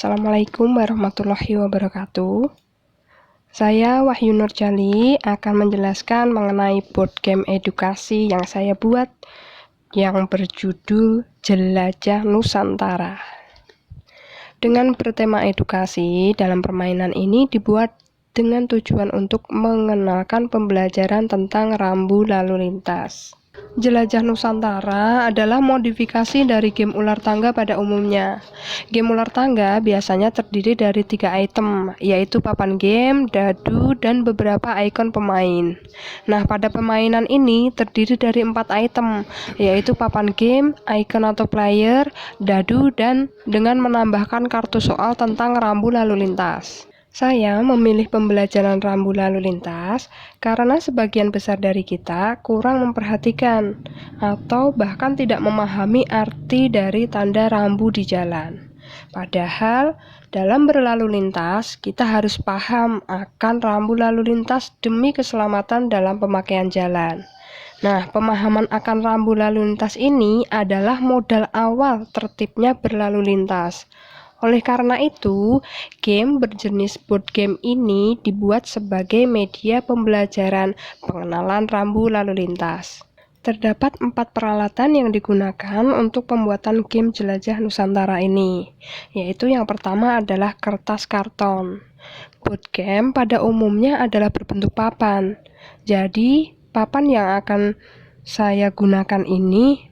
Assalamualaikum warahmatullahi wabarakatuh. Saya Wahyu Nurjali akan menjelaskan mengenai board game edukasi yang saya buat yang berjudul Jelajah Nusantara. Dengan bertema edukasi, dalam permainan ini dibuat dengan tujuan untuk mengenalkan pembelajaran tentang rambu lalu lintas. Jelajah Nusantara adalah modifikasi dari game ular tangga pada umumnya. Game ular tangga biasanya terdiri dari 3 item, yaitu papan game, dadu, dan beberapa ikon pemain. Nah, pada permainan ini terdiri dari 4 item, yaitu papan game, ikon atau player, dadu, dan dengan menambahkan kartu soal tentang rambu lalu lintas. Saya memilih pembelajaran rambu lalu lintas karena sebagian besar dari kita kurang memperhatikan atau bahkan tidak memahami arti dari tanda rambu di jalan. Padahal dalam berlalu lintas kita harus paham akan rambu lalu lintas demi keselamatan dalam pemakaian jalan. Nah, pemahaman akan rambu lalu lintas ini adalah modal awal tertibnya berlalu lintas. Oleh karena itu, game berjenis board game ini dibuat sebagai media pembelajaran pengenalan rambu lalu lintas. Terdapat 4 peralatan yang digunakan untuk pembuatan game Jelajah Nusantara ini, yaitu yang pertama adalah kertas karton. Board game pada umumnya adalah berbentuk papan. Jadi, papan yang akan saya gunakan ini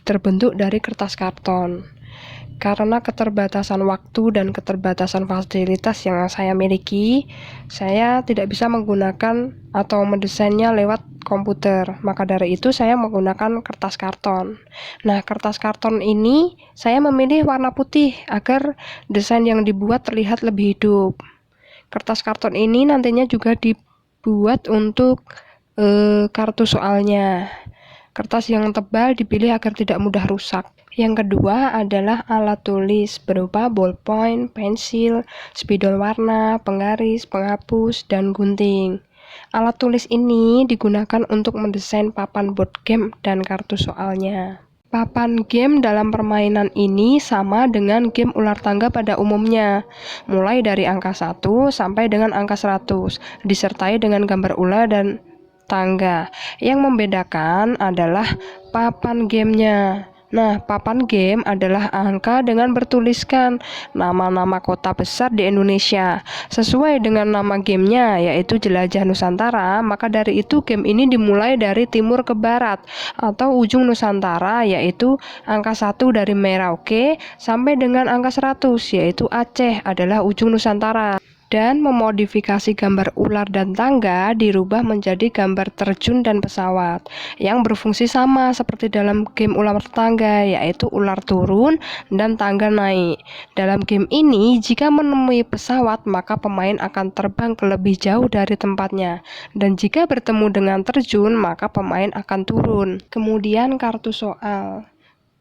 terbentuk dari kertas karton. Karena keterbatasan waktu dan keterbatasan fasilitas yang saya miliki, saya tidak bisa menggunakan atau mendesainnya lewat komputer. Maka dari itu saya menggunakan kertas karton. Nah, kertas karton ini saya memilih warna putih agar desain yang dibuat terlihat lebih hidup. Kertas karton ini nantinya juga dibuat untuk kartu soalnya. Kertas yang tebal dipilih agar tidak mudah rusak. Yang kedua adalah alat tulis berupa ballpoint, pensil, spidol warna, penggaris, penghapus, dan gunting. Alat tulis ini digunakan untuk mendesain papan board game dan kartu soalnya. Papan game dalam permainan ini sama dengan game ular tangga pada umumnya, mulai dari angka 1 sampai dengan angka 100, disertai dengan gambar ular dan tangga. Yang membedakan adalah papan gamenya. Nah, papan game adalah angka dengan bertuliskan nama-nama kota besar di Indonesia. Sesuai dengan nama gamenya, yaitu Jelajah Nusantara, maka dari itu game ini dimulai dari timur ke barat atau ujung Nusantara, yaitu angka 1 dari Merauke sampai dengan angka 100, yaitu Aceh adalah ujung Nusantara. Dan memodifikasi gambar ular dan tangga dirubah menjadi gambar terjun dan pesawat yang berfungsi sama seperti dalam game ular tangga, yaitu ular turun dan tangga naik. Dalam game ini, jika menemui pesawat, maka pemain akan terbang ke lebih jauh dari tempatnya, dan jika bertemu dengan terjun, maka pemain akan turun. Kemudian kartu soal.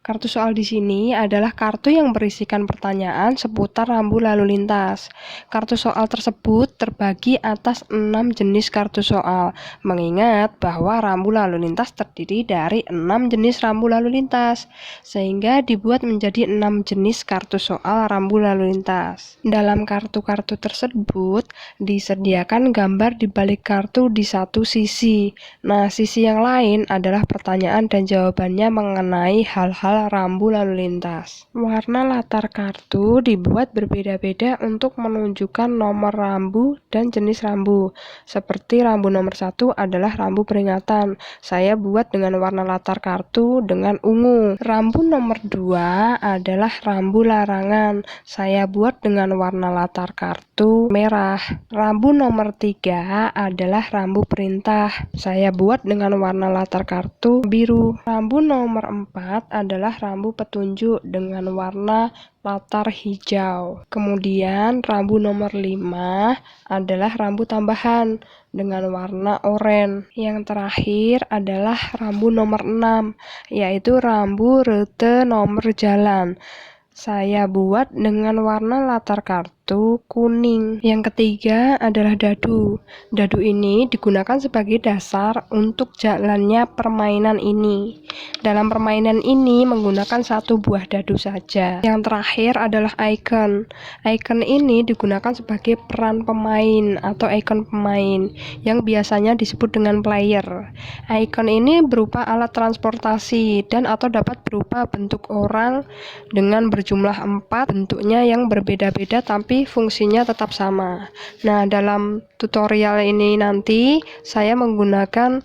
Kartu soal di sini adalah kartu yang berisikan pertanyaan seputar rambu lalu lintas. Kartu soal tersebut terbagi atas 6 jenis kartu soal, mengingat bahwa rambu lalu lintas terdiri dari 6 jenis rambu lalu lintas, sehingga dibuat menjadi 6 jenis kartu soal rambu lalu lintas. Dalam kartu-kartu tersebut disediakan gambar di balik kartu di satu sisi. Nah, sisi yang lain adalah pertanyaan dan jawabannya mengenai hal-hal rambu lalu lintas. Warna latar kartu dibuat berbeda-beda untuk menunjukkan nomor rambu dan jenis rambu. Seperti rambu nomor 1 adalah rambu peringatan. Saya buat dengan warna latar kartu dengan ungu. Rambu nomor 2 adalah rambu larangan. Saya buat dengan warna latar kartu merah. Rambu nomor 3 adalah rambu perintah. Saya buat dengan warna latar kartu biru. Rambu nomor 4 adalah rambu petunjuk dengan warna latar hijau. Kemudian rambu nomor 5 adalah rambu tambahan dengan warna oranye. Yang terakhir adalah rambu nomor 6, yaitu rambu rute nomor jalan. Saya buat dengan warna latar kartu kartu kuning. Yang ketiga adalah dadu. Dadu ini digunakan sebagai dasar untuk jalannya permainan ini. Dalam permainan ini menggunakan satu buah dadu saja. Yang terakhir adalah icon. Icon ini digunakan sebagai peran pemain atau icon pemain yang biasanya disebut dengan player. Icon ini berupa alat transportasi dan atau dapat berupa bentuk orang dengan berjumlah 4 bentuknya yang berbeda-beda tapi fungsinya tetap sama. Nah, dalam tutorial ini nanti saya menggunakan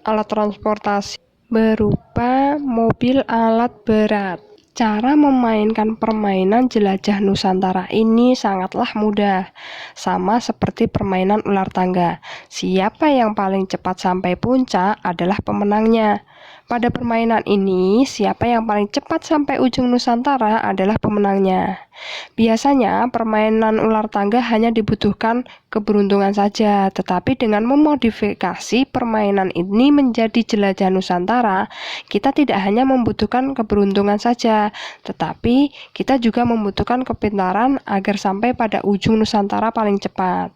alat transportasi berupa mobil alat berat. Cara memainkan permainan jelajah Nusantara ini sangatlah mudah, sama seperti permainan ular tangga. Siapa yang paling cepat sampai puncak adalah pemenangnya. Pada permainan ini, siapa yang paling cepat sampai ujung Nusantara adalah pemenangnya. Biasanya, permainan ular tangga hanya dibutuhkan keberuntungan saja, tetapi dengan memodifikasi permainan ini menjadi jelajah Nusantara, kita tidak hanya membutuhkan keberuntungan saja, tetapi kita juga membutuhkan kepintaran agar sampai pada ujung Nusantara paling cepat.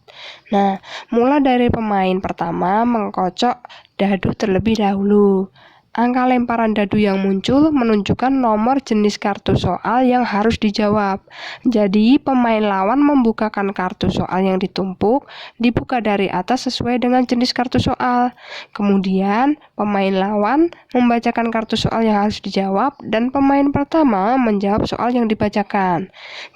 Nah, mulai dari pemain pertama mengkocok dadu terlebih dahulu. Angka lemparan dadu yang muncul menunjukkan nomor jenis kartu soal yang harus dijawab. Jadi, pemain lawan membukakan kartu soal yang ditumpuk, dibuka dari atas sesuai dengan jenis kartu soal. Kemudian, pemain lawan membacakan kartu soal yang harus dijawab dan pemain pertama menjawab soal yang dibacakan.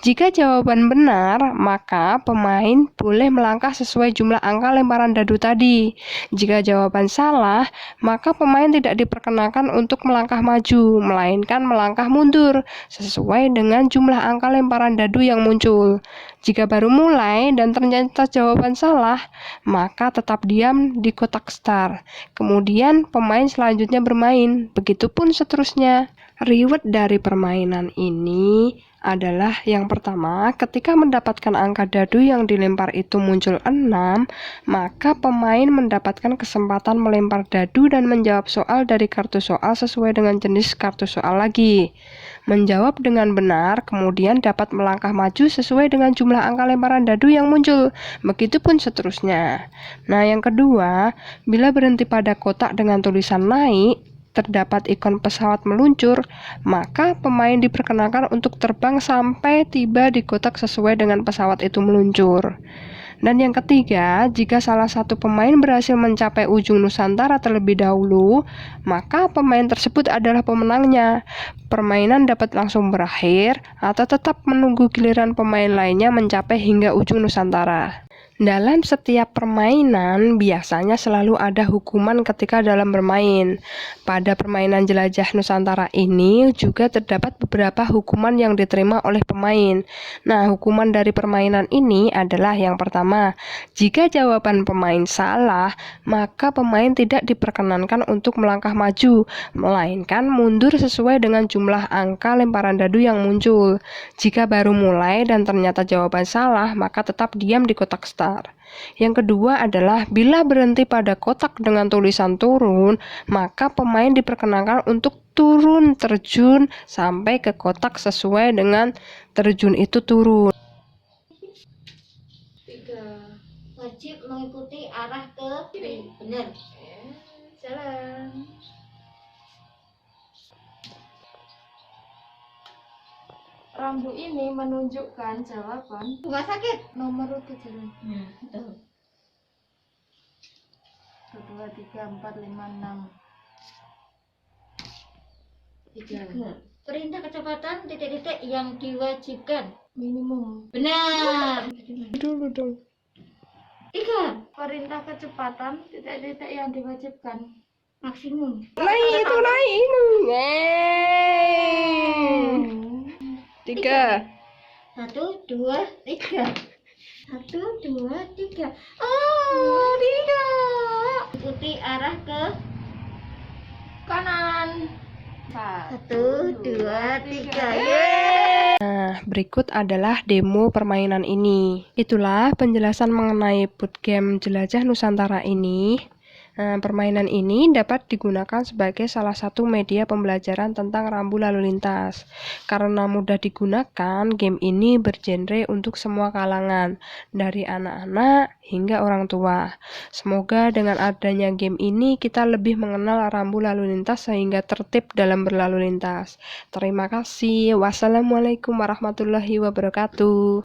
Jika jawaban benar, maka pemain boleh melangkah sesuai jumlah angka lemparan dadu tadi. Jika jawaban salah, maka pemain tidak diperkenalkan untuk melangkah maju, melainkan melangkah mundur sesuai dengan jumlah angka lemparan dadu yang muncul. Jika baru mulai dan ternyata jawaban salah, maka tetap diam di kotak start. Kemudian pemain selanjutnya bermain, begitupun seterusnya. Reward dari permainan ini adalah yang pertama, ketika mendapatkan angka dadu yang dilempar itu muncul 6, maka pemain mendapatkan kesempatan melempar dadu dan menjawab soal dari kartu soal sesuai dengan jenis kartu soal lagi. Menjawab dengan benar, kemudian dapat melangkah maju sesuai dengan jumlah angka lemparan dadu yang muncul. Begitupun seterusnya. Nah, yang kedua, bila berhenti pada kotak dengan tulisan naik, terdapat ikon pesawat meluncur, maka pemain diperkenalkan untuk terbang sampai tiba di kotak sesuai dengan pesawat itu meluncur. Dan yang ketiga, jika salah satu pemain berhasil mencapai ujung Nusantara terlebih dahulu, maka pemain tersebut adalah pemenangnya. Permainan dapat langsung berakhir atau tetap menunggu giliran pemain lainnya mencapai hingga ujung Nusantara. Dalam setiap permainan, biasanya selalu ada hukuman ketika dalam bermain. Pada permainan jelajah Nusantara ini juga terdapat beberapa hukuman yang diterima oleh pemain. Nah, hukuman dari permainan ini adalah yang pertama, jika jawaban pemain salah, maka pemain tidak diperkenankan untuk melangkah maju, melainkan mundur sesuai dengan jumlah angka lemparan dadu yang muncul. Jika baru mulai dan ternyata jawaban salah, maka tetap diam di kotak start. Yang kedua adalah bila berhenti pada kotak dengan tulisan turun, maka pemain diperkenankan untuk turun terjun sampai ke kotak sesuai dengan terjun itu turun. 3. Wajib mengikuti arah ke kiri. Benar. Jalan. Rambu ini menunjukkan jawaban Rumah sakit. nomor urut jalan. Betul. 1, 2, 3, 4, 5, 6. 3. Perintah kecepatan titik-titik yang diwajibkan. Minimum. Benar. Dulu dong. 3. Perintah kecepatan titik-titik yang diwajibkan. Maksimum. Naik itu. 3. 1, 2, 3. 1, 2, 3. Oh, tidak. Ikuti arah ke Kanan. 1, 2, 3. Yeay. Nah, berikut adalah demo permainan ini. Itulah penjelasan mengenai bootcamp jelajah Nusantara ini. Permainan ini dapat digunakan sebagai salah satu media pembelajaran tentang rambu lalu lintas. Karena mudah digunakan, game ini bergenre untuk semua kalangan, dari anak-anak hingga orang tua. Semoga dengan adanya game ini kita lebih mengenal rambu lalu lintas sehingga tertib dalam berlalu lintas. Terima kasih. Wassalamualaikum warahmatullahi wabarakatuh.